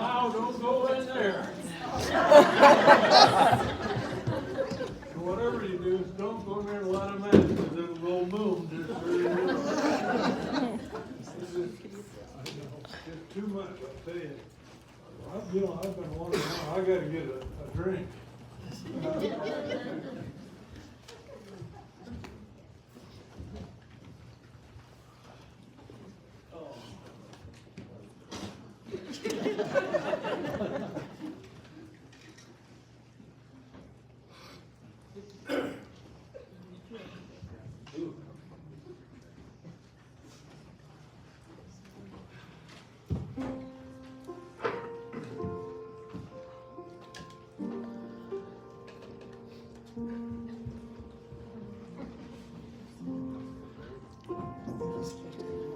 Wow, don't go in there. Whatever you do, don't go near a lot of men, because it'll go boom just really It's too much, I'll tell you. I've been wondering, I gotta get a drink.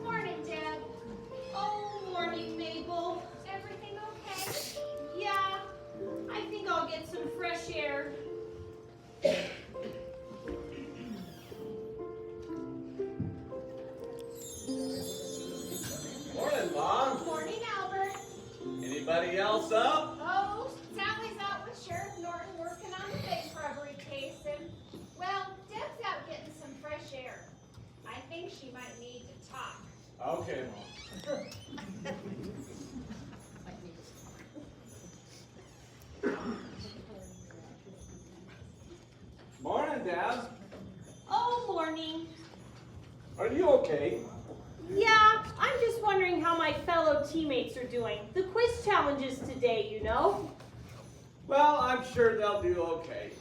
Morning, Dad. Oh, morning, Mabel. Everything okay? Yeah, I think I'll get some fresh air. Morning, Mom. Morning, Albert. Anybody else up? Oh, Sally's out with Sheriff Norton working on the big rubbery case, and, well, Deb's out getting some fresh air. I think she might need to talk. Okay, Mom. Morning, Dad. Oh, morning. Are you okay? Yeah, I'm just wondering how my fellow teammates are doing. The quiz challenges today, you know. Well, I'm sure they'll do okay.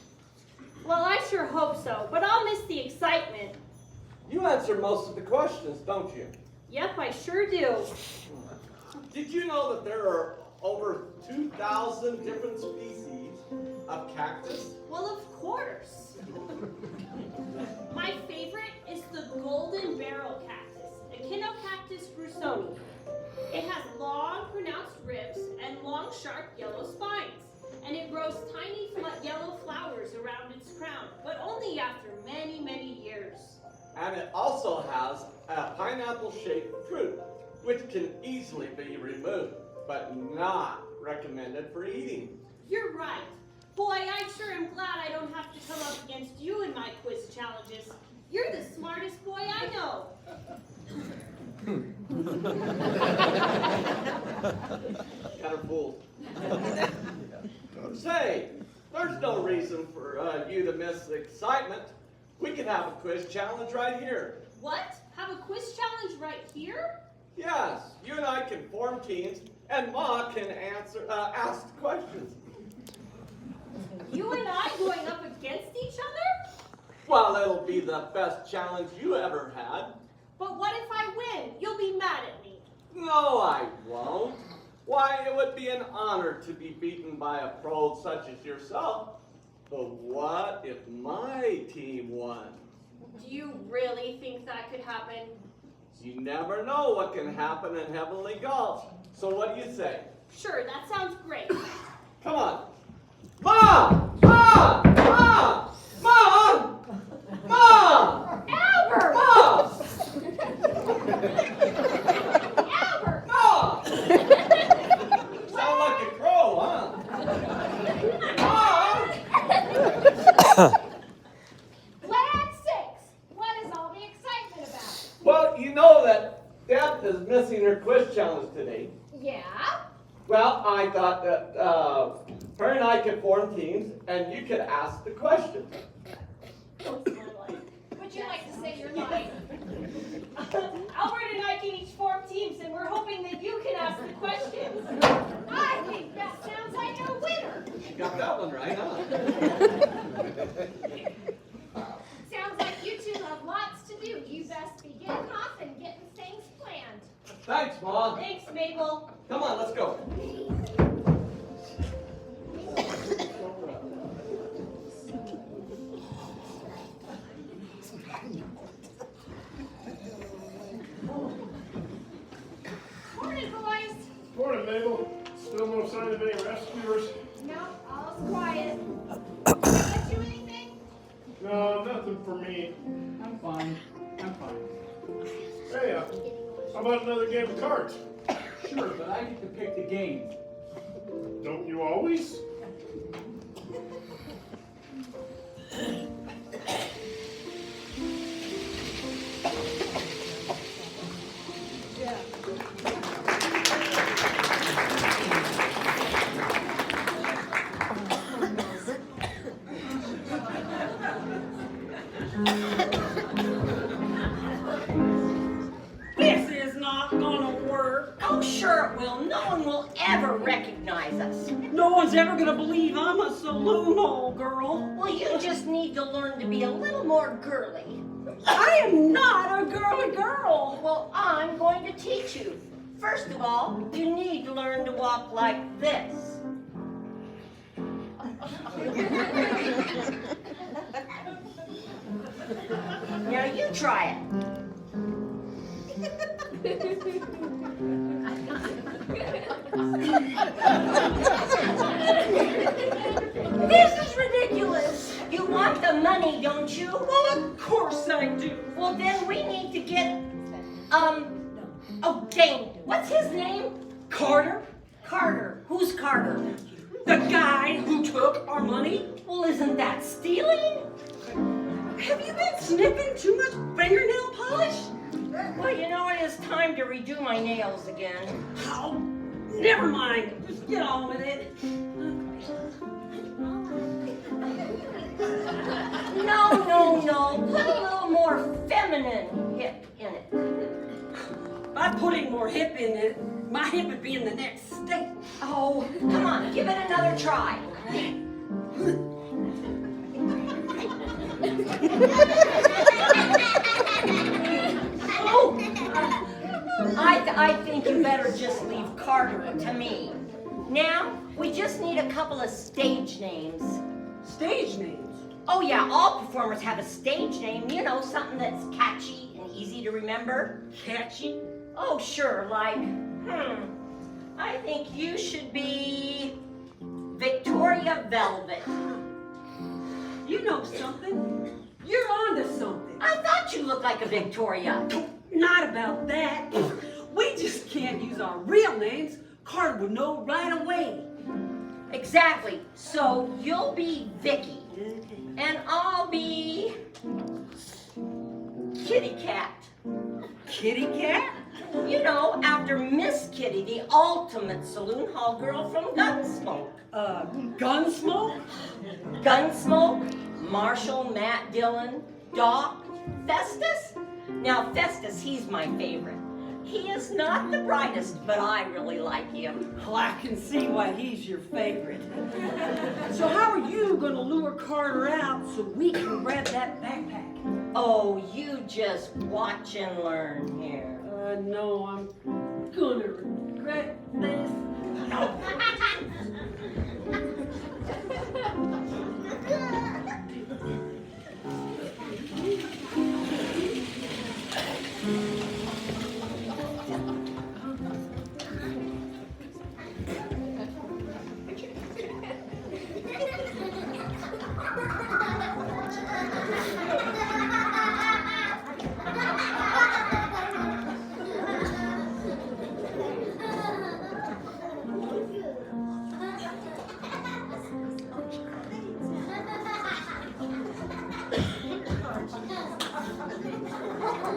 Well, I sure hope so, but I'll miss the excitement. You answer most of the questions, don't you? Yep, I sure do. Did you know that there are over 2,000 different species of cactus? Well, of course. My favorite is the golden barrel cactus, Echinocactus grusoni. It has long, pronounced ribs and long, sharp yellow spines, and it grows tiny yellow flowers around its crown, but only after many, many years. And it also has a pineapple-shaped fruit, which can easily be removed, but not recommended for eating. You're right. Boy, I sure am glad I don't have to come up against you in my quiz challenges. You're the smartest boy I know. Got her fooled. Say, there's no reason for you to miss the excitement. We can have a quiz challenge right here. What? Have a quiz challenge right here? Yes, you and I can form teams, and Ma can ask questions. You and I going up against each other? Well, it'll be the best challenge you ever had. But what if I win? You'll be mad at me. No, I won't. Why, it would be an honor to be beaten by a pro such as yourself. But what if my team won? Do you really think that could happen? You never know what can happen in Heavenly Gulch. So what do you say? Sure, that sounds great. Come on. Mom! Mom! Mom! Mom! Mom! Albert! Mom! Albert! Mom! Sound like a crow, huh? Mom! Lad 6, what is all the excitement about? Well, you know that Deb is missing her quiz challenge today. Yeah? Well, I thought that her and I could form teams, and you could ask the questions. Would you like to say your line? Albert and I can each form teams, and we're hoping that you can ask the questions. I think that sounds like a winner. You got that one right, huh? Sounds like you two have lots to do. You best be getting off and getting things planned. Thanks, Mom. Thanks, Mabel. Come on, let's go. Morning, boys. Morning, Mabel. Still no sign of any rescuers? No, all's quiet. Get you anything? No, nothing for me. I'm fine. Hey, how about another game of cards? Sure, but I get to pick the game. Don't you always? This is not gonna work. Oh, sure it will. No one will ever recognize us. No one's ever gonna believe I'm a saloon hall girl. Well, you just need to learn to be a little more girly. I am not a girly girl. Well, I'm going to teach you. First of all, you need to learn to walk like this. Now you try it. This is ridiculous. You want the money, don't you? Well, of course I do. Well, then we need to get, oh, dang, what's his name? Carter, Carter. Who's Carter? the guy who took our money. Well, isn't that stealing? Have you been sniffing too much fingernail polish? Well, you know, it is time to redo my nails again. Oh, never mind. Just get on with it. No. Put a little more feminine hip in it. If I put any more hip in it, my hip would be in the next state. Oh, come on, give it another try. Oh, I think you better just leave Carter to me. Now, we just need a couple of stage names. Stage names. Oh yeah, all performers have a stage name, you know, something that's catchy and easy to remember. Catchy. Oh sure, like, I think you should be Victoria Velvet. You know something. You're onto something. I thought you looked like a Victoria. Not about that. We just can't use our real names. Carter would know right away. Exactly, so you'll be Vicky, and I'll be Kitty Cat. Kitty Cat? You know, after Miss Kitty, the ultimate saloon hall girl from Gunsmoke. Gunsmoke? Gunsmoke, Marshall, Matt Dillon, Doc, Festus. Now Festus, he's my favorite. He is not the brightest, but I really like him. Well, I can see why he's your favorite. So how are you going to lure Carter out so we can grab that backpack? Oh, you just watch and learn here. No, I'm gonna regret this.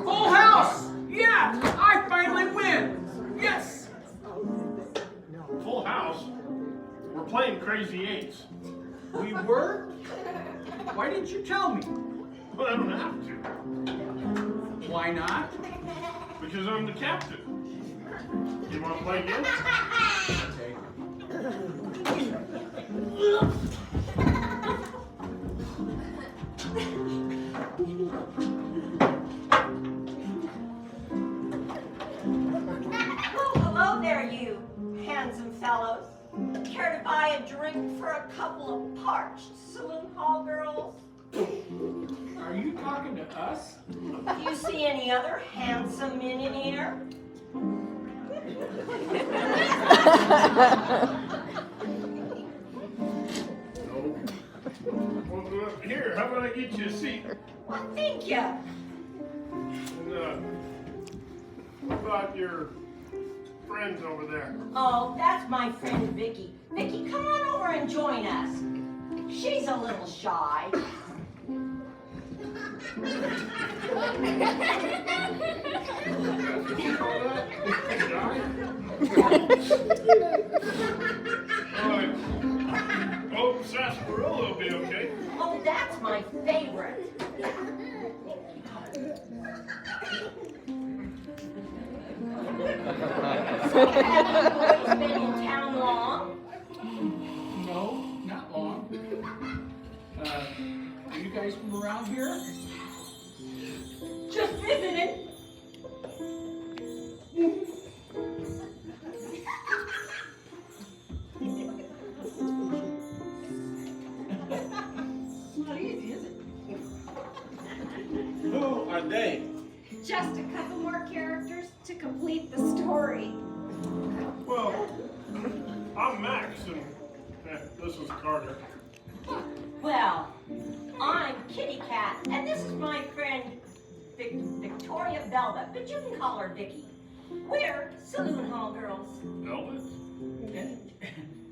Full house! Yeah, I finally win! Yes! Full house? We're playing Crazy Eights. We were? Why didn't you tell me? But I don't have to, Why not? because I'm the captain. You want to play again? Oh, hello there, you handsome fellows. Care to buy a drink for a couple of parched saloon hall girls? Are you talking to us? Do you see any other handsome men in here? No. Well, here, how about I get you a seat? Well, thank you. And, what about your friend friends over there? Oh, that's my friend Vicky. Vicky, come on over and join us. She's a little shy. Oh, sarsaparilla will be okay. Oh, that's my favorite. So have you boys been in town long? No, not long. Are you guys from around here? Just visiting. Not easy, is it? Who are they? Just a couple more characters to complete the story. Well, I'm Max, and this is Carter. Well, I'm Kitty Cat, and this is my friend Victoria Velvet, but you can call her Vicky. We're Saloon Hall girls. Velvet?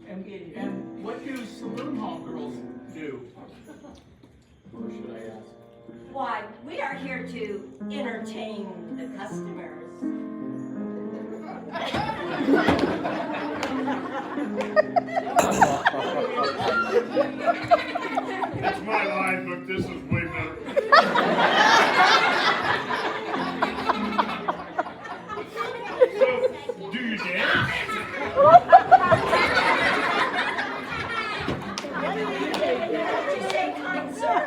And what do saloon hall girls do? Or should I ask? Why, we are here to entertain the customers. That's my line, but this is way better. So, do you dance? What did you say, kind sir?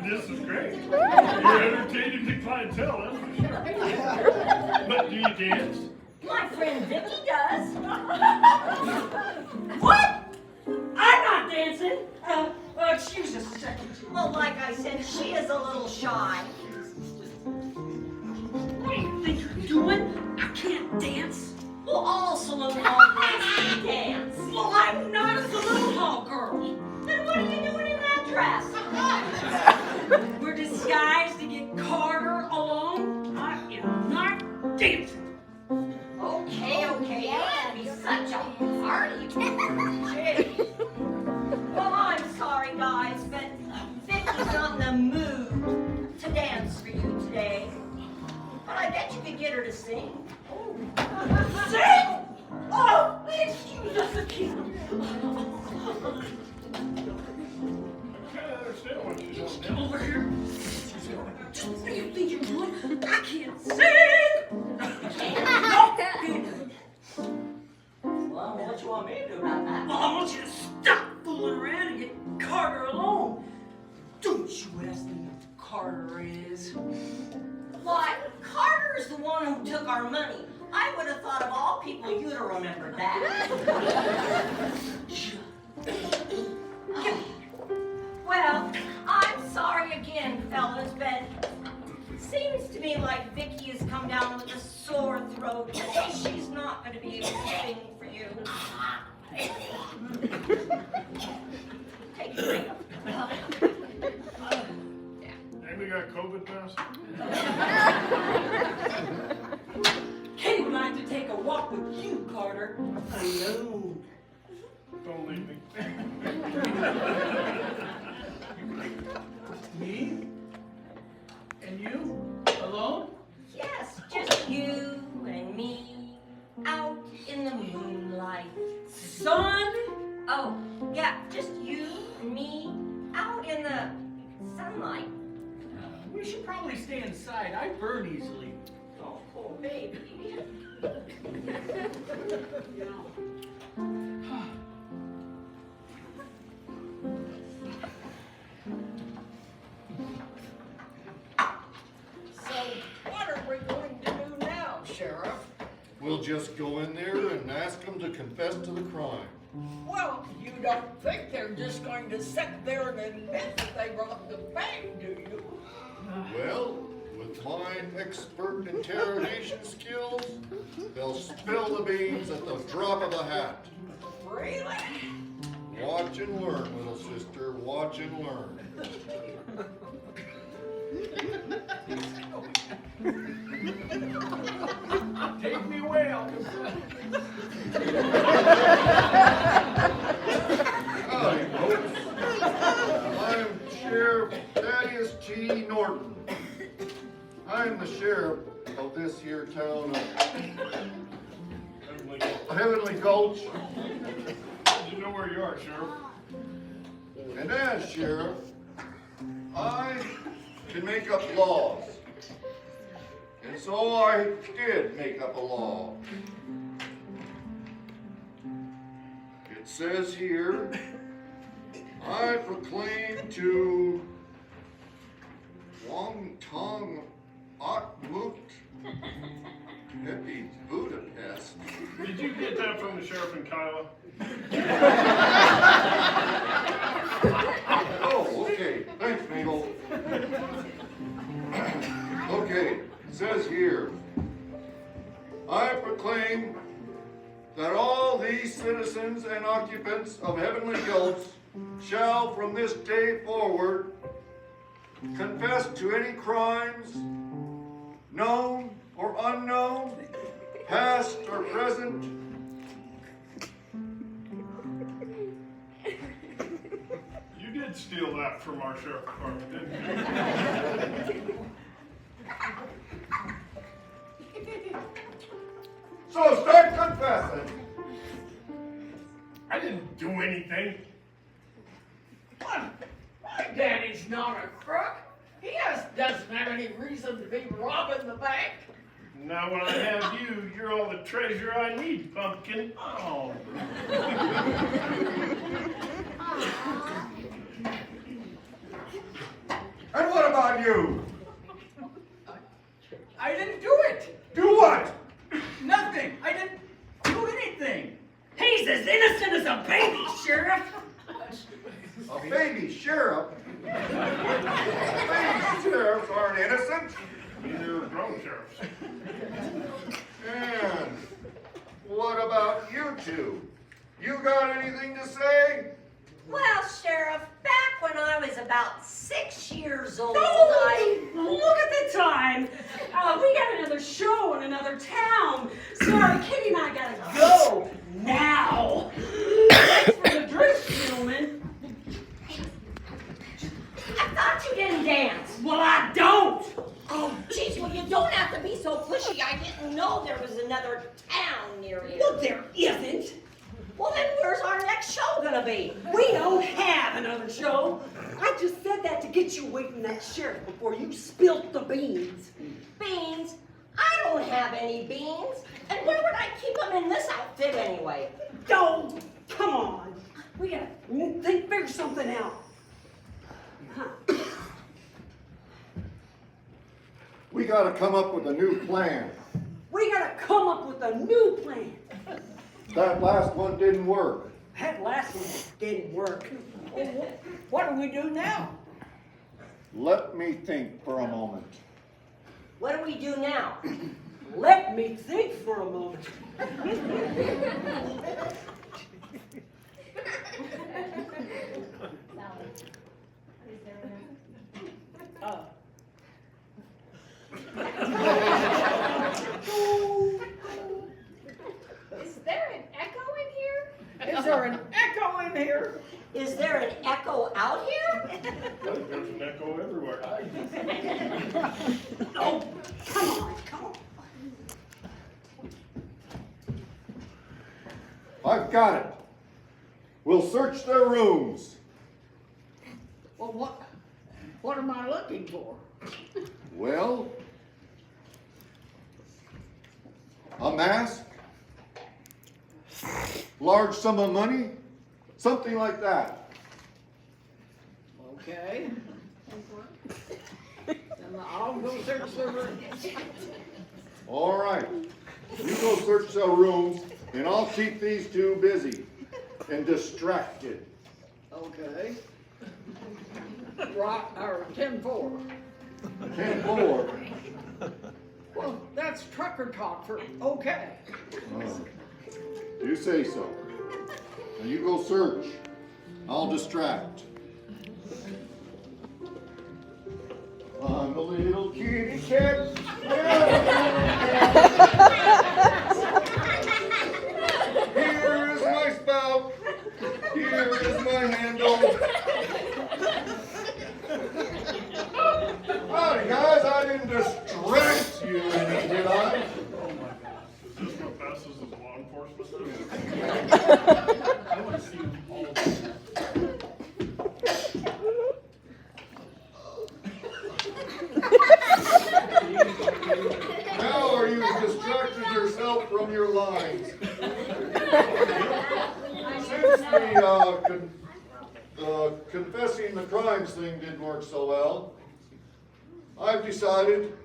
This is great. You're entertaining the clientele, that's for sure. But do you dance? My friend Vicky does. What? I'm not dancing. Excuse us a second. Well, like I said, she is a little shy. What do you think you're doing? I can't dance. Well, all saloon hall girls can dance. Well, I'm not a saloon hall girl. Then what are you doing in that dress? We're disguised to get Carter alone. I am not dancing. Okay, you can't be such a party. Gee. Well, I'm sorry, guys, but Vicky's not in the mood to dance for you today. But I bet you could get her to sing. Sing? Oh, excuse us again. I can't understand what she's doing. Come over here. Just what do you think you're doing? I can't sing. Well, what you want me to do about that? I want you to stop fooling around and get Carter alone. Don't you ask me who Carter is. Why, Carter's the one who took our money. I would have thought of all people you'd have remembered that. Well, I'm sorry again, fellas, but seems to me like Vicky has come down with a sore throat, so she's not going to be able to sing for you. Take a drink. Amy got COVID pass? Katie would like to take a walk with you, Carter. Alone. Don't leave me. Me? And you? Alone? Yes, just you and me out in the moonlight. Son? Oh, yeah, just you and me out in the sunlight. We should probably stay inside. I burn easily. Oh, poor baby. So, what are we going to do now, Sheriff? We'll just go in there and ask them to confess to the crime. Well, you don't think they're just going to sit there and admit that they robbed the bank, do you? Well, with my expert interrogation skills, they'll spill the beans at the drop of a hat. Really? Watch and learn, little sister, watch and learn. Take me way, I'll confess. Howdy, folks. I'm Sheriff Thaddeus G. Norton. I'm the sheriff of this here town of Heavenly Gulch. You know where you are, Sheriff. And as sheriff, I can make up laws. And so I did make up a law. It says here, I proclaim to Wong Tong Akmut Happy Budapest. Did you get that from the sheriff in Kiowa? Oh, okay. Thanks, Mabel. Okay, it says here, I proclaim that all these citizens and occupants of Heavenly Gulch shall from this day forward confess to any crimes, known or unknown, past or present, You did steal that from our sheriff department, didn't you? so start confessing. I didn't do anything. What? My daddy's not a crook. He doesn't have any reason to be robbing the bank. Now when I have you, you're all the treasure I need, pumpkin. Oh. And what about you? I didn't do it. Do what? Nothing. I didn't do anything. He's as innocent as a baby, Sheriff. A baby sheriff? Baby sheriffs aren't innocent. Neither are grown sheriffs. And what about you two? You got anything to say? Well, Sheriff, back when I was about 6 years old, Oh, look at the time. We got another show in another town. Sorry, Kitty and I gotta go now. Thanks for the drinks, gentlemen. I thought you didn't dance. Well, I don't. Oh, geez, well, you don't have to be so pushy. I didn't know there was another town near here. Well, there isn't. Well, then where's our next show gonna be? We don't have another show. I just said that to get you away from that sheriff before you spilt the beans. Beans? I don't have any beans. And where would I keep them in this outfit anyway? Don't. Come on. We gotta figure something out. Huh. We gotta come up with a new plan. We gotta come up with a new plan. That last one didn't work. That last one didn't work. What do we do now? Let me think for a moment. What do we do now? Let me think for a moment. Is there an echo in here? Is there an echo in here? Is there an echo out here? I think there's an echo everywhere. Oh, come on, come on. I've got it. We'll search their rooms. Well, what am I looking for? Well, a mask, large sum of money, something like that. Okay. And I'll go search the room. All right. You go search the rooms, and I'll keep these two busy and distracted. Okay. Right, or 10-4. 10-4. Well, that's trucker talk for okay. You say so. Now you go search. I'll distract. I'm a little kitty cat. us as law enforcement? I want to see them all do that. Now are you distracted yourself from your lines? Since the confessing the crimes thing didn't work so well, I've decided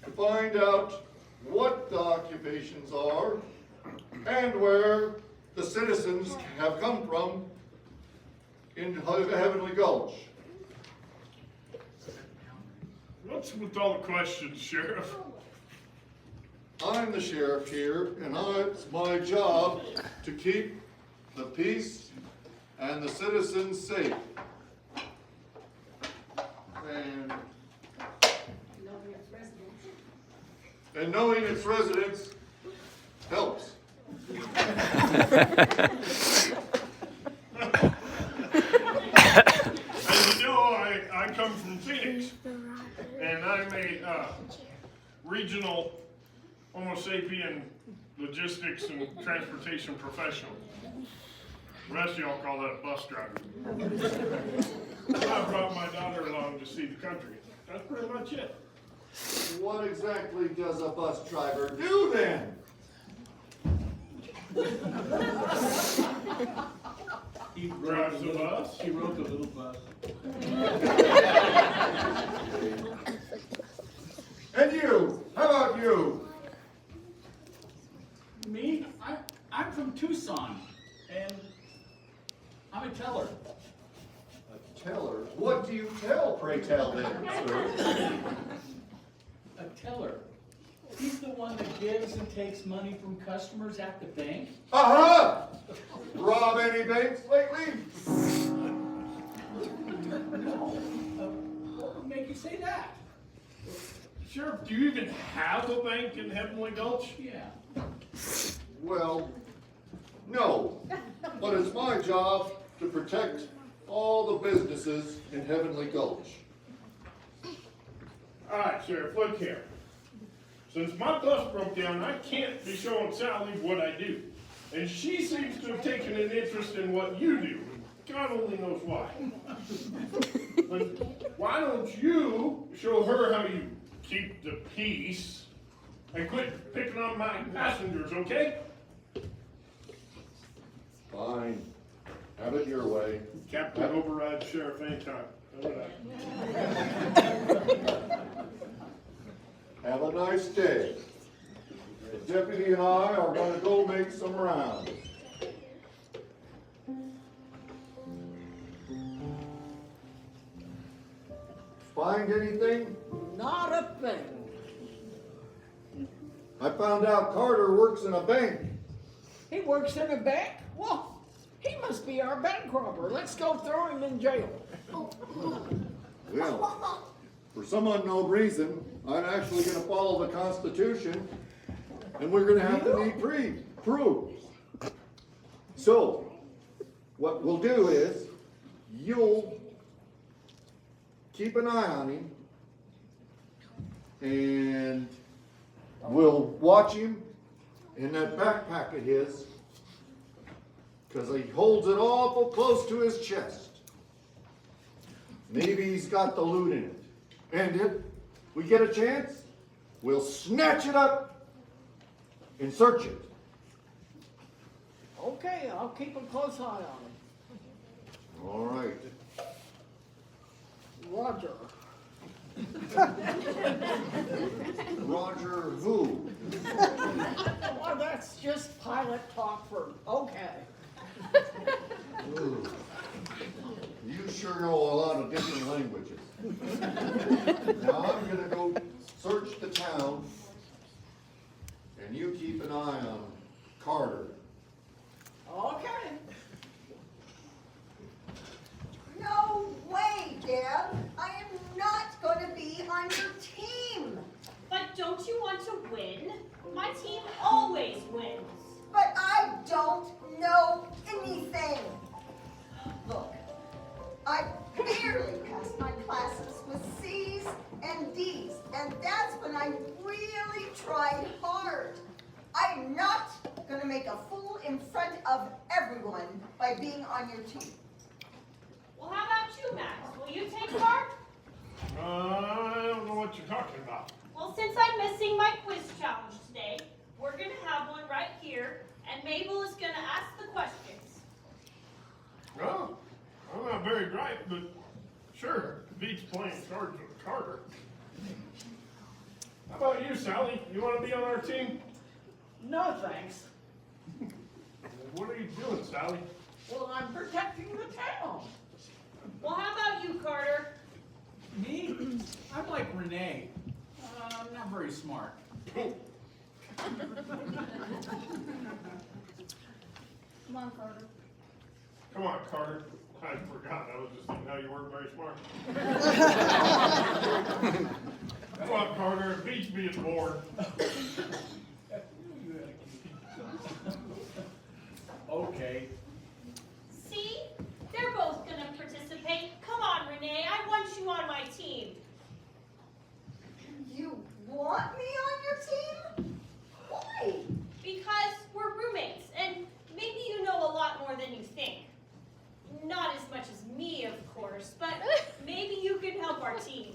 to find out what the occupations are and where the citizens have come from in Heavenly Gulch. What's with all the questions, Sheriff? I'm the sheriff here, and it's my job to keep the peace and the citizens safe. And knowing its residents helps. As you know, I come from Phoenix, and I'm a regional Homo sapien logistics and transportation professional. The rest of y'all call that a bus driver. I brought my daughter along to see the country. That's pretty much it. What exactly does a bus driver do then? He Drives the bus. He rode the little bus. And you, how about you? Me? I'm from Tucson, and I'm a teller. A teller? What do you tell, pray tell then, sir? A teller. He's the one that gives and takes money from customers at the bank. Uh-huh! Rob any banks lately? No. What would make you say that? Sheriff, do you even have a bank in Heavenly Gulch? Yeah. Well, no. But it's my job to protect all the businesses in Heavenly Gulch. All right, Sheriff, look here. Since my bus broke down, I can't be showing Sally what I do. And she seems to have taken an interest in what you do. God only knows why. But why don't you show her how you keep the peace and quit picking on my passengers, okay? Fine. Have it your way. Captain override sheriff anytime. How about that? Have a nice day. The deputy and I are going to go make some rounds. Find anything? Not a thing. I found out Carter works in a bank. He works in a bank? Well, he must be our bank robber. Let's go throw him in jail. Well, for some unknown reason, I'm actually going to follow the Constitution, and we're going to have to need proof. So, what we'll do is, you'll keep an eye on him, and we'll watch him in that backpack of his, because he holds it awful close to his chest. Maybe he's got the loot in it. And if we get a chance, we'll snatch it up and search it. Okay, I'll keep a close eye on him. All right. Roger. Roger who? Well, that's just pilot talk for okay. Ooh. You sure know a lot of different languages. Now I'm gonna go search the town, and you keep an eye on Carter. Okay. No way, Deb. I am not going to be on your team. But don't you want to win? My team always wins. But I don't know anything. Look, I barely passed my classes with C's and D's, and that's when I really tried hard. I'm not make a fool in front of everyone by being on your team. Well, how about you, Max? Will you take part? I don't know what you're talking about. Well, since I'm missing my quiz challenge today, we're going to have one right here, and Mabel is going to ask the questions. Well, I'm not very bright, but sure, beats playing cards with Carter. How about you, Sally? You want to be on our team? No, thanks. What are you doing, Sally? Well, I'm protecting the town. Well, how about you, Carter? Me? I'm like Renee. I'm not very smart. Come on, Carter. Come on, Carter. I forgot. I was just thinking how you weren't very smart. Come on, Carter. It beats being bored. Okay. See? They're both going to participate. Come on, Renee. I want you on my team. You want me on your team? Why? Because we're roommates, and maybe you know a lot more than you think. Not as much as me, of course, but maybe you can help our team.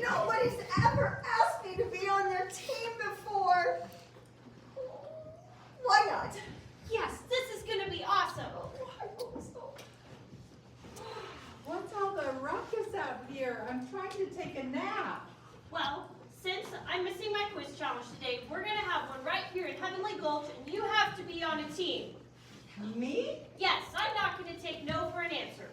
Nobody's ever asked me to be on their team before. Why not? Yes, this is going to be awesome. I hope so. What's all the ruckus out here? I'm trying to take a nap. Well, since I'm missing my quiz challenge today, we're going to have one right here in Heavenly Gulch, and you have to be on a team. Me? Yes, I'm not going to take no for an answer.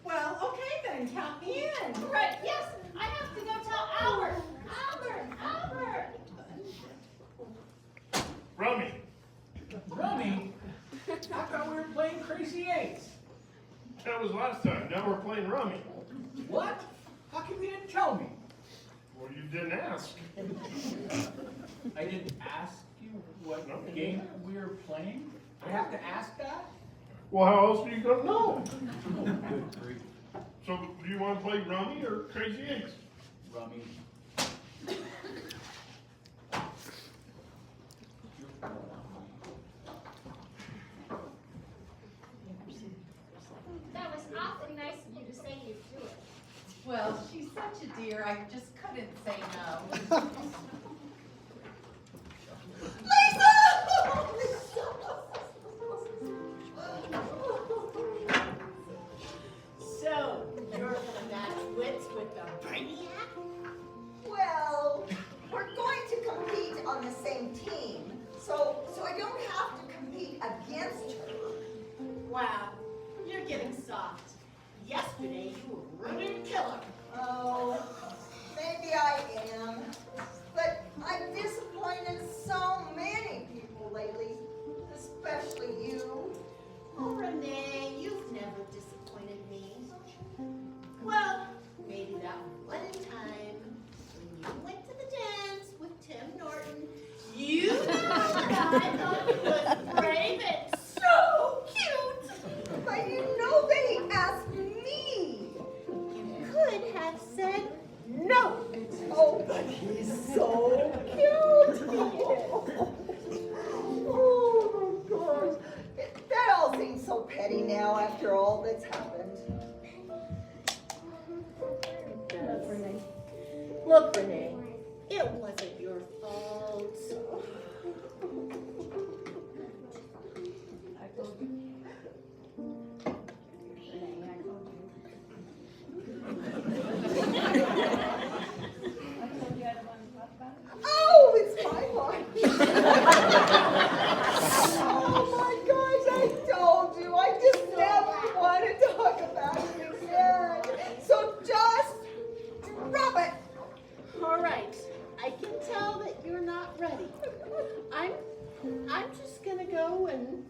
Well, okay then, count me in. Right, yes, I have to go tell Albert. Albert! Rummy. Rummy? I thought we were playing Crazy Eights. That was last time. Now we're playing Rummy. What? How come you didn't tell me? Well, you didn't ask. I didn't ask you what game we were playing? I have to ask that? Well, how else are you going to know? Oh, good grief. So, do you want to play Rummy or Crazy Eights? Rummy. That was awfully nice of you to say you'd do it. Well, she's such a dear, I just couldn't say no. So, you're gonna match wits with the brainiac? Well, we're going to compete on the same team, so I don't have to compete against her. Wow, you're getting soft. Yesterday you were ready to kill her. Oh, maybe I am, but I've disappointed so many people lately, especially you. Oh, Renee, you've never disappointed me. Well, maybe that one time when you went to the dance with Tim Norton, you I thought he was brave and so cute. But you know that he asked me. You could have said no. Oh, but he's so cute. Oh my gosh. That all seems so petty now after all that's happened. Look, Renee, it wasn't your fault. Oh, it's my line. Oh my gosh, I told you. I just never want to talk about it again. So just drop it. All right, I can tell that you're not ready. I'm just gonna go and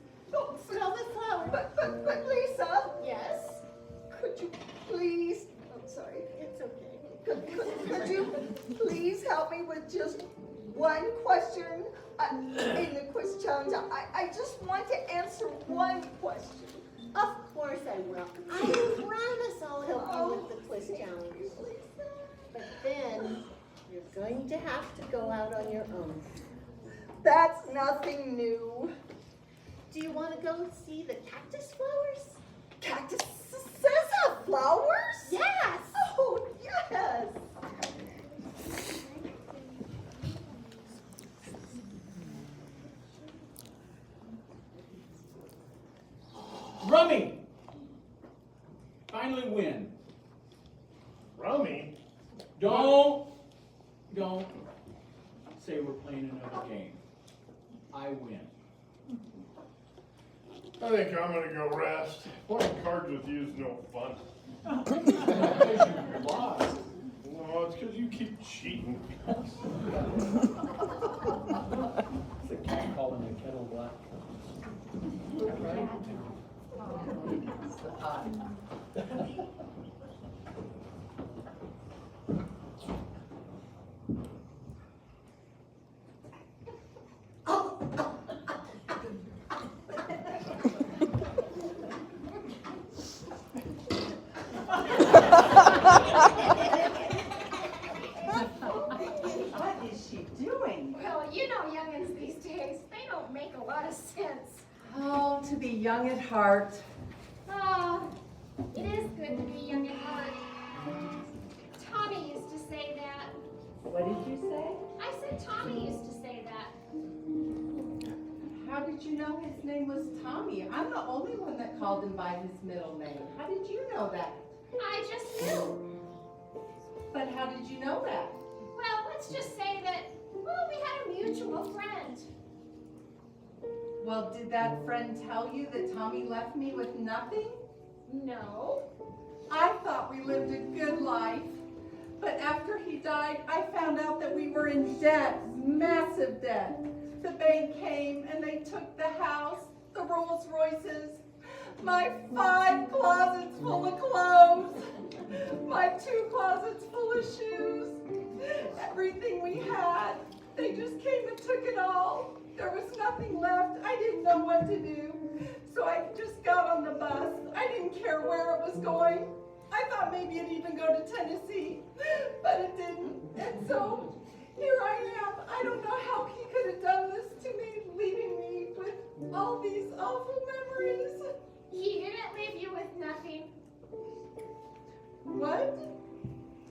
smell the flower. But Lisa, Yes, could you please, I'm sorry, it's okay. could you please help me with just one question in the quiz challenge? I just want to answer one question. Of course I will. I promise I'll help you with the quiz challenge. But then you're going to have to go out on your own. That's nothing new. Do you want to go see the cactus flowers? Cactus have flowers? Yes. Oh, yes. Rummy! Finally win. Rummy? Don't say we're playing another game. I win. I think I'm gonna go rest. Playing cards with you is no fun. Because you lost. No, it's because you keep cheating. It's a cat calling the kettle black. What is she doing? Well, you know youngins these days, they don't make a lot of sense. Oh, to be young at heart. Oh, it is good to be young at heart. Tommy used to say that. What did you say? I said Tommy used to say that. How did you know his name was Tommy? I'm the only one that called him by his middle name. How did you know that? I just knew. But how did you know that? Well, let's just say that, well, we had a mutual friend. Well, did that friend tell you that Tommy left me with nothing? No. I thought we lived a good life. But after he died, I found out that we were in debt, massive debt. The bank came and they took the house, the Rolls Royces, my 5 closets full of clothes, my 2 closets full of shoes, everything we had. They just came and took it all. There was nothing left. I didn't know what to do. So I just got on the bus. I didn't care where it was going. I thought maybe it'd even go to Tennessee, but it didn't. And so here I am. I don't know how he could have done this to me, leaving me with all these awful memories. He didn't leave you with nothing. What?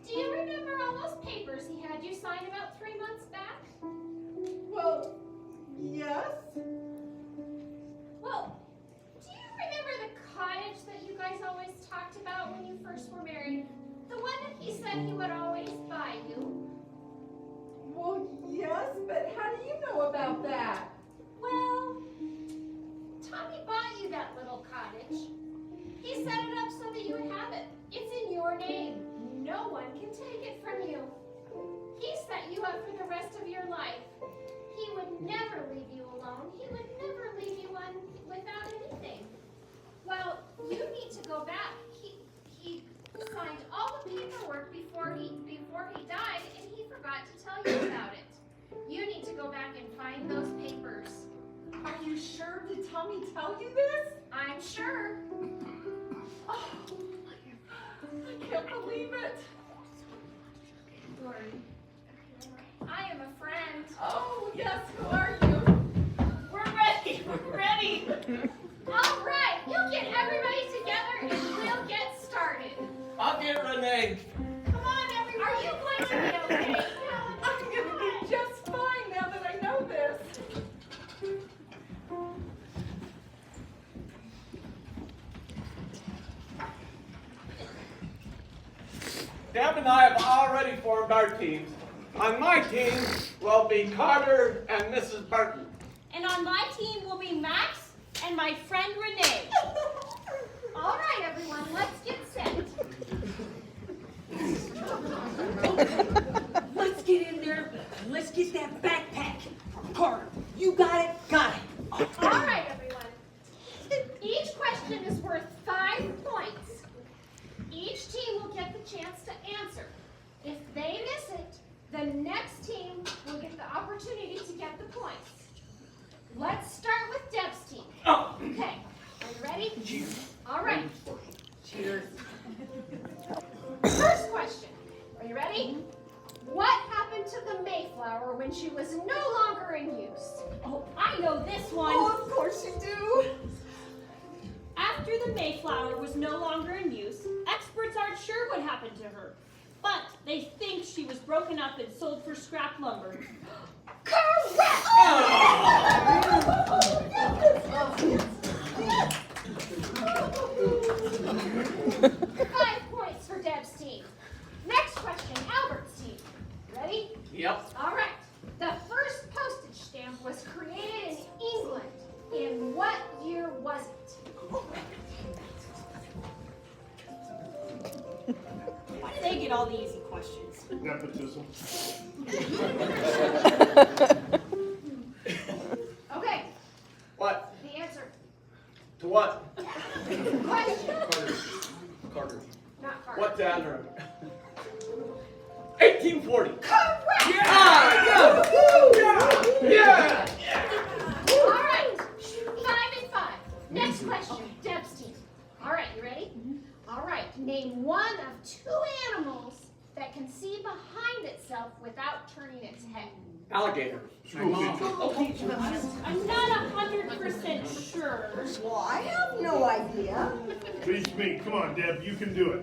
Do you remember all those papers he had you sign about 3 months back? Well, yes. Well, do you remember the cottage that you guys always talked about when you first were married? The one that he said he would always buy you? Well, yes, but how do you know about that? Well, Tommy bought you that little cottage. He set it up so that you would have it. It's in your name. No one can take it from you. He set you up for the rest of your life. He would never leave you alone. He would never leave you without anything. Well, you need to go back. He signed all the paperwork before he died, and he forgot to tell you about it. You need to go back and find those papers. Are you sure? Did Tommy tell you this? I'm sure. Oh, I can't believe it. I am a friend. Oh, yes, who are you? We're ready. We're ready. All right, you get everybody together and we'll get started. I'll get Renee. Come on, everybody. Are you going to be okay? I'm going to be just fine now that I know this. Deb and I have already formed our teams. On my team will be Carter and Mrs. Burton. And on my team will be Max and my friend Renee. All right, everyone, let's get set. Let's get in there. Let's get that backpack. Carter, you got it? Got it. All right, everyone. Each question is worth 5 points. Each team will get the chance to answer. If they miss it, the next team will get the opportunity to get the points. Let's start with Deb's team. Oh. Okay, are you ready? Cheers. All right. Cheers. First question. Are you ready? What happened to the Mayflower when she was no longer in use? Oh, know this one. Oh, of course you do. After the Mayflower was no longer in use, experts aren't sure what happened to her, but they think she was broken up and sold for scrap lumber. Correct! 5 points for Deb's team. Next question, Albert's team. Ready? Yep. All right. The first postage stamp was created in England. In what year was it? Why do they get all the easy questions? Nepotism. Okay, What? the answer. To what? Question. Carter. Not Carter. What's the answer? 1840. Correct! Yeah! All right. 5 and 5. Next question, Deb's team. All right, you ready? All right. Name one of 2 animals that can see behind itself without turning its head. Alligator. School teacher. I'm not 100% sure. Well, I have no idea. Beats me. Come on, Deb, you can do it.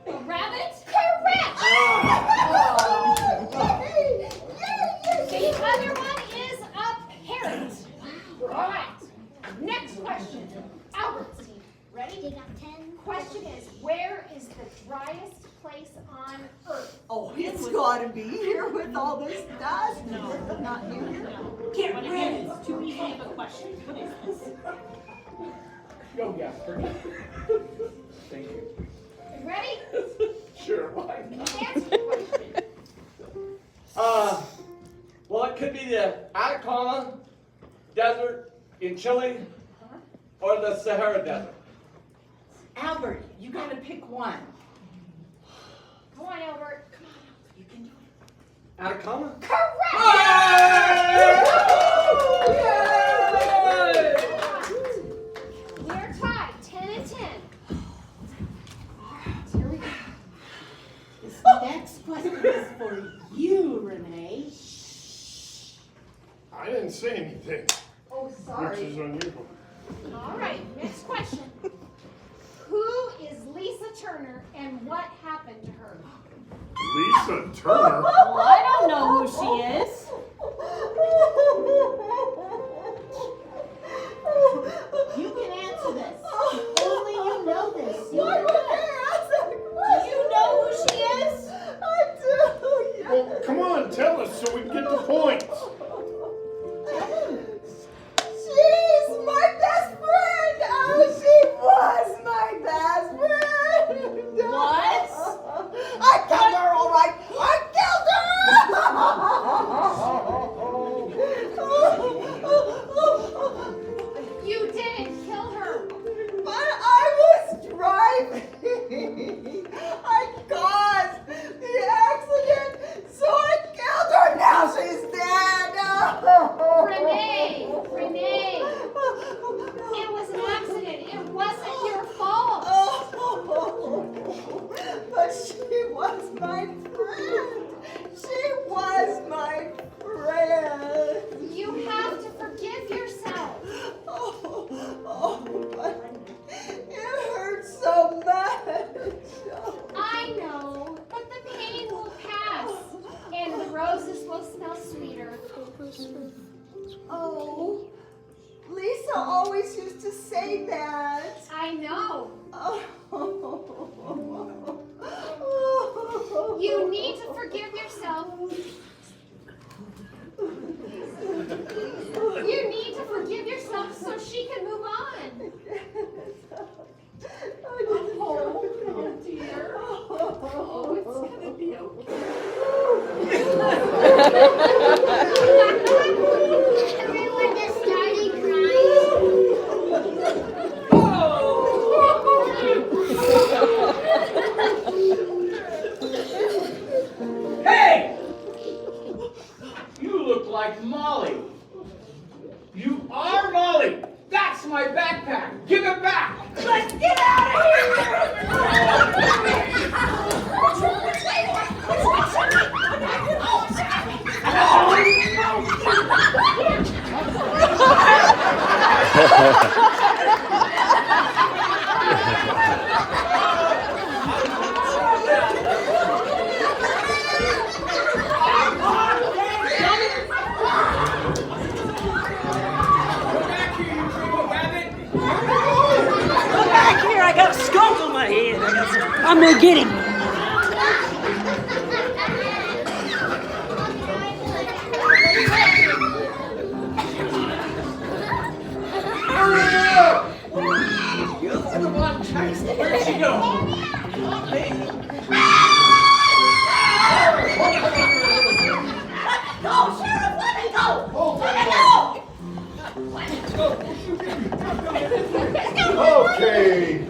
A rabbit? Correct! Yay! The other one is a parrot. All right. Next question. Albert's team. Ready? They got 10. Question is, where is the driest place on Earth? Oh, it's gotta be here with all this dust. No. Not here. No. Get But ready. again, it's too easy of a question. What is this? Go, Gasper. Thank you. You ready? Sure, why Answer the question. well, it could be the Atacama Desert in Chile or the Sahara Desert. Albert, you gotta pick one. Come on, Albert. You can do it. Atacama? Correct! We're tied, 10 and 10. All right, here we go. This next question is for you, Renee. I didn't say anything, Oh, which sorry. is unusual. All right, next question. Who is Lisa Turner and what happened to her? Lisa Turner? Well, I don't know who she is. You can answer this. Only you know this. You Why can would do it. they ask that Do question? you know who she is? I do, yeah. Well, come on, tell us so we can get the points. She's my best friend! Oh, she was my best friend! What? I killed her, all right! I killed her! You didn't kill her. But I was driving! I caused the accident, so I killed her! Now she's dead! Renee, it was an accident. It wasn't your fault. But she was my friend. She was my friend. You have to forgive yourself. But it hurts so much. I know, but the pain will pass, and the roses will smell sweeter. Oh, Lisa always used to say that. I know. Oh. You need to forgive yourself. You need to forgive yourself so she can move on. Oh, dear. Oh, it's gonna be Everyone just started crying. Hey! You look like Molly. You are Molly. That's my backpack. Give it back. Let's get out of here! Come back here, I got a skunk on my head. I'm gonna get him. You're the one chasing. Where'd she go? Go, Sheriff, let me go! Let me go! Okay,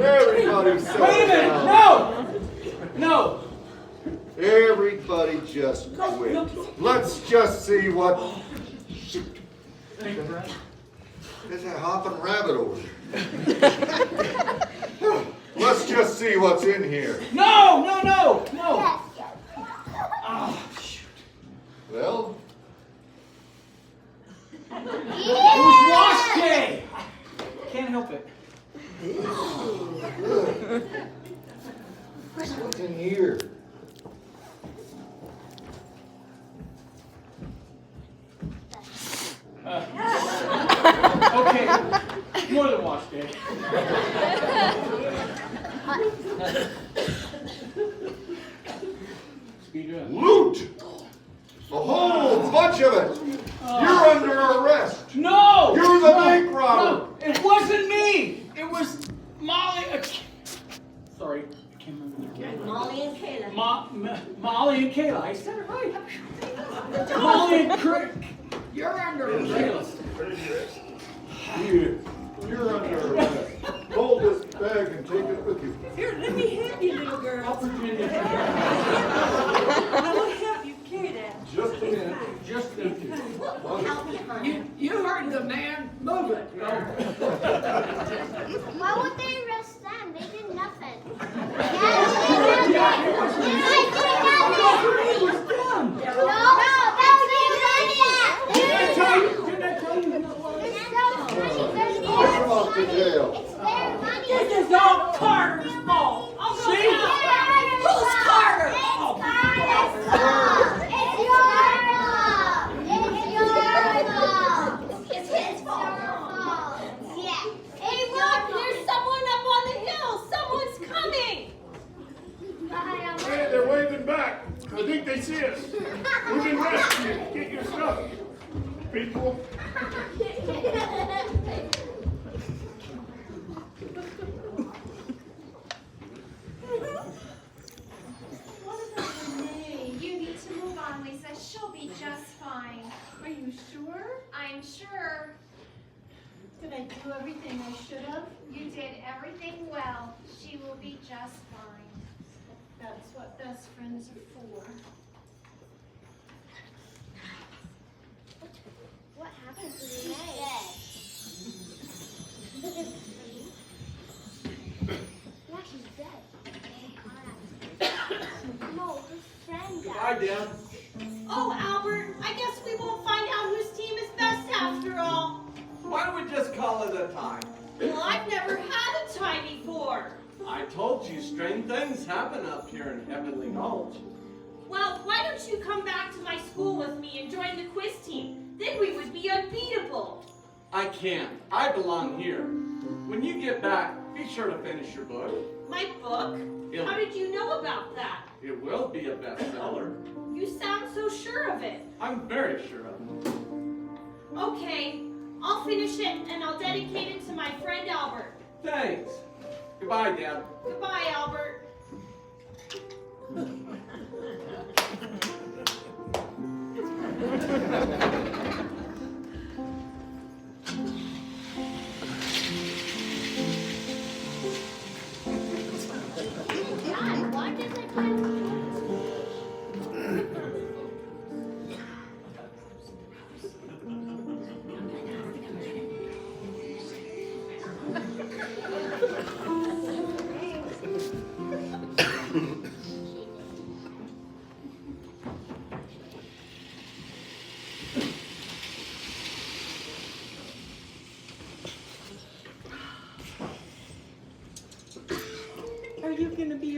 everybody settle Wait a minute! down. No! No! Everybody just quit. Let's just see what. Shoot. There's a hopping rabbit over there. Let's just see what's in here. No! No! No! No! Oh, shoot. Well, It was wash day! Can't help it. what's in here? Okay, more than wash day. Speed up. Loot! A whole bunch of it! You're under arrest! No! You're the No! bank robber! No, it wasn't me! It was Molly. Sorry, I can't remember their name. Molly and Kayla. Molly and Kayla. I said it right. Molly and Crick. You're under arrest. You're under arrest. Hold this bag and take it with you. Here, let me help you, little girl. Virginia. I will help you carry that. Just a minute. Just a minute. You heard the man. Move it. Why would they arrest them? They did nothing. Come off to jail. This is all Carter's fault. See? Who's Carter? It's his fault. Hey, look! There's someone up on the hill! Someone's coming! Hey, they're waving back. I think they see us. We've been rescued. Get your stuff, people. What about Renee? You need to move on, Lisa. She'll be just fine. Are you sure? I'm sure Did I do everything I should have? you did everything well. She will be just fine. That's what best friends are for. What happened to Renee? Yeah, she's dead. No, her friend died. Bye, Dan. Oh, Albert, I guess we won't find out whose team is best after all. Why don't we just call it a tie? Well, I've never had a tie before. I told you strange things happen up here in Heavenly Gulch. Well, why don't you come back to my school with me and join the quiz team? Then we would be unbeatable. I can't. I belong here. When you get back, be sure to finish your book. My book? It'll- How did you know about that? It will be a bestseller. You sound so sure of it. I'm very sure of it. Okay, I'll finish it and I'll dedicate it to my friend Albert. Thanks. Goodbye, Dad. Goodbye, Albert. God, why does it come?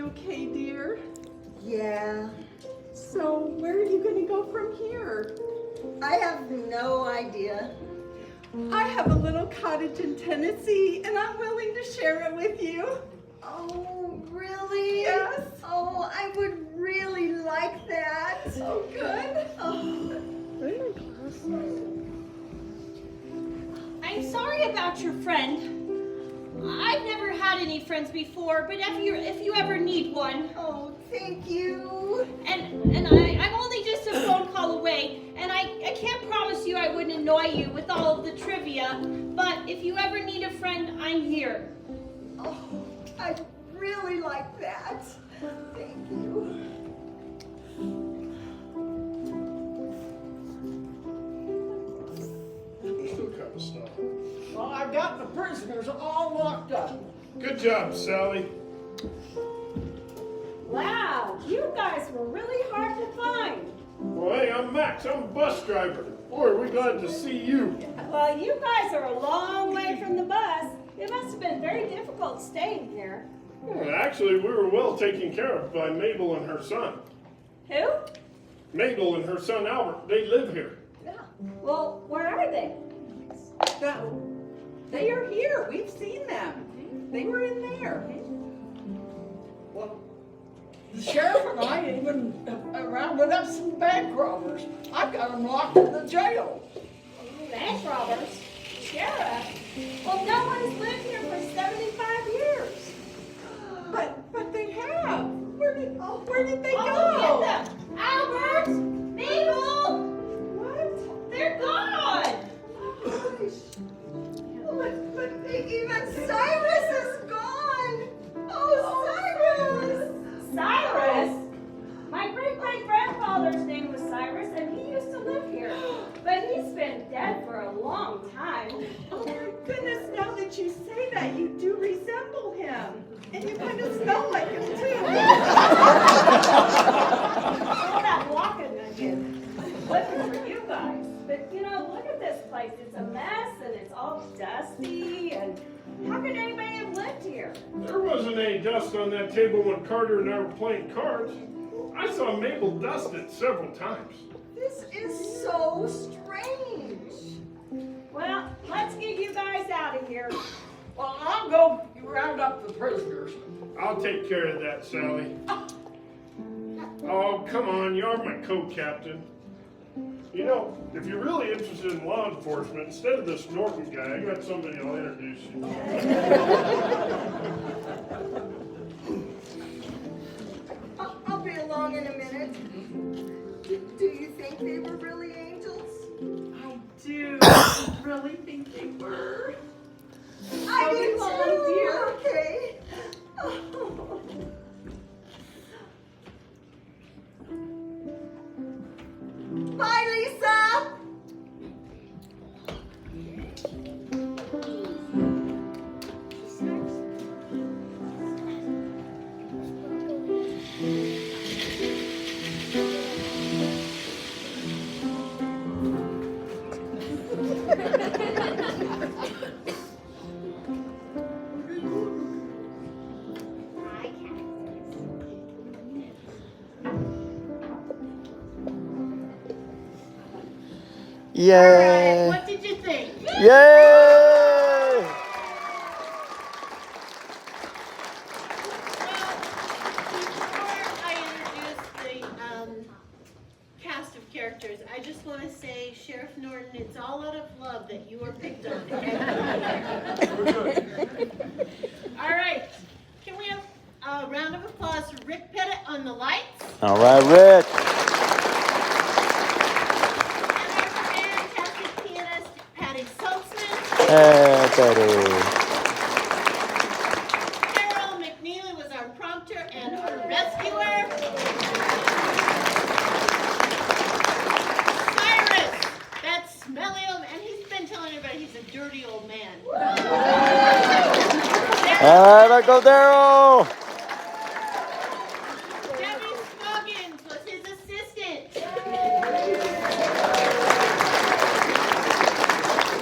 okay, dear? Yeah, So where are you gonna go from here? I have no idea. I have a little cottage in Tennessee, and I'm willing to share it with you. Oh, really? Yes. Oh, I would really like that. Oh, good. Oh. I'm sorry about your friend. I've never had any friends before, but if you ever need one. Oh, thank you. And I'm only just a phone call away, and I can't promise you I wouldn't annoy you with all of the trivia, but if you ever need a friend, I'm here. Oh, I'd really like that. Thank you. Still kind of stuff. Well, I got the prisoners all locked up. Good job, Sally. Wow, you guys were really hard to find. Well, hey, I'm Max. I'm a bus driver. Boy, we're glad to see you. Well, you guys are a long way from the bus. It must have been very difficult staying here. Well, actually, we were well taken care of by Mabel and her son. Who? Mabel and her son Albert. They live here. Yeah. Well, where are they? They are here. We've seen them. They were in there. Well, the sheriff and I even rounded up some bank robbers. I got them locked in the jail. Bank robbers? Sheriff? Well, no one's lived here for 75 years. But they have. Where did they Oh, go? get them! Albert! Mabel! What? They're gone! But even Cyrus is gone. Oh, Cyrus! Cyrus? My great-great-grandfather's name was Cyrus, and he used to live here. But he's been dead for a long time. Oh my goodness, now that you say that, you do resemble him. And you kind of smell like him too. All that walking again. Looking for you guys. But you know, look at this place. It's a mess and it's all dusty. And how could anybody have lived here? There wasn't any dust on that table when Carter and I were playing cards. I saw Mabel dust it several times. This is so strange. Well, let's get you guys out of here. Well, I'll go round up the prisoners. I'll take care of that, Sally. Oh, come on, you're my co-captain. You know, if you're really interested in law enforcement, instead of this Norton guy, I got somebody I'll introduce you to. I'll be along in a minute. Do you think they were really angels? I do really think they were. I So do come on, too. dear. Okay. Bye, Lisa. Yay! What did you think? Yay! Before I introduce the cast of characters, I just want to say, Sheriff Norton, it's all out of love that you were picked on. All right, can we have a round of applause for Rick Pettit on the lights? All right, Rick. And our fantastic pianist, Patty Saltzman. Hey, Betty. Carol McNeely was our prompter and our rescuer. Cyrus, that smelly old man, he's been telling everybody he's a dirty old man. All right, go Daryl. Debbie Scoggins was his assistant.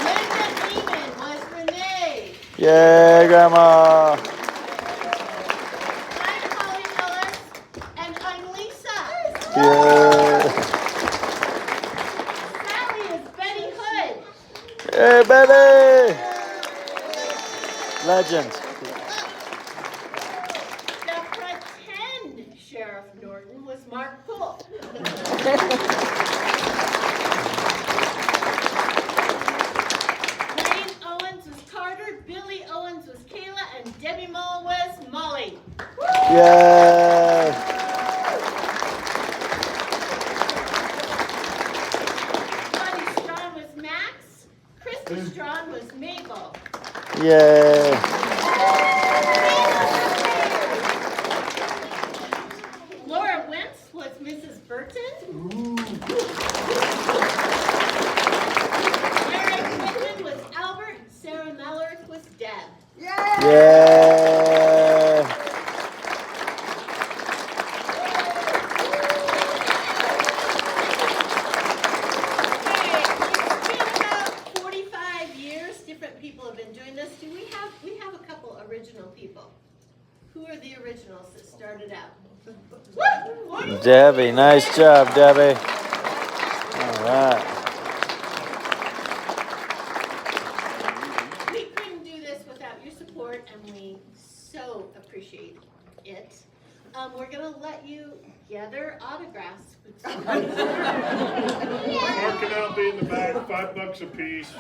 Linda Lehman was Renee. Yay, Grandma. I'm Holly Hey, baby! Legend. The pretend Sheriff Norton was Mark Poole. Wayne Owens was Carter, Billy Owens was Kayla, and Debbie Mull was Molly. Yay! Buddy Strawn was Max. Christy Strawn was Mabel. Yay! Laura Wentz was Mrs. Burton. Eric Whitman was Albert. Sarah Mellors was Deb. Yay! Okay, it's been about 45 years. Different people have been doing this. We have a couple original people. Who are the originals that started out? Debbie, nice job, Debbie. All right. We couldn't do this without your support, and we so appreciate it. We're going to let you gather autographs. Marking out in the back, $5 a piece.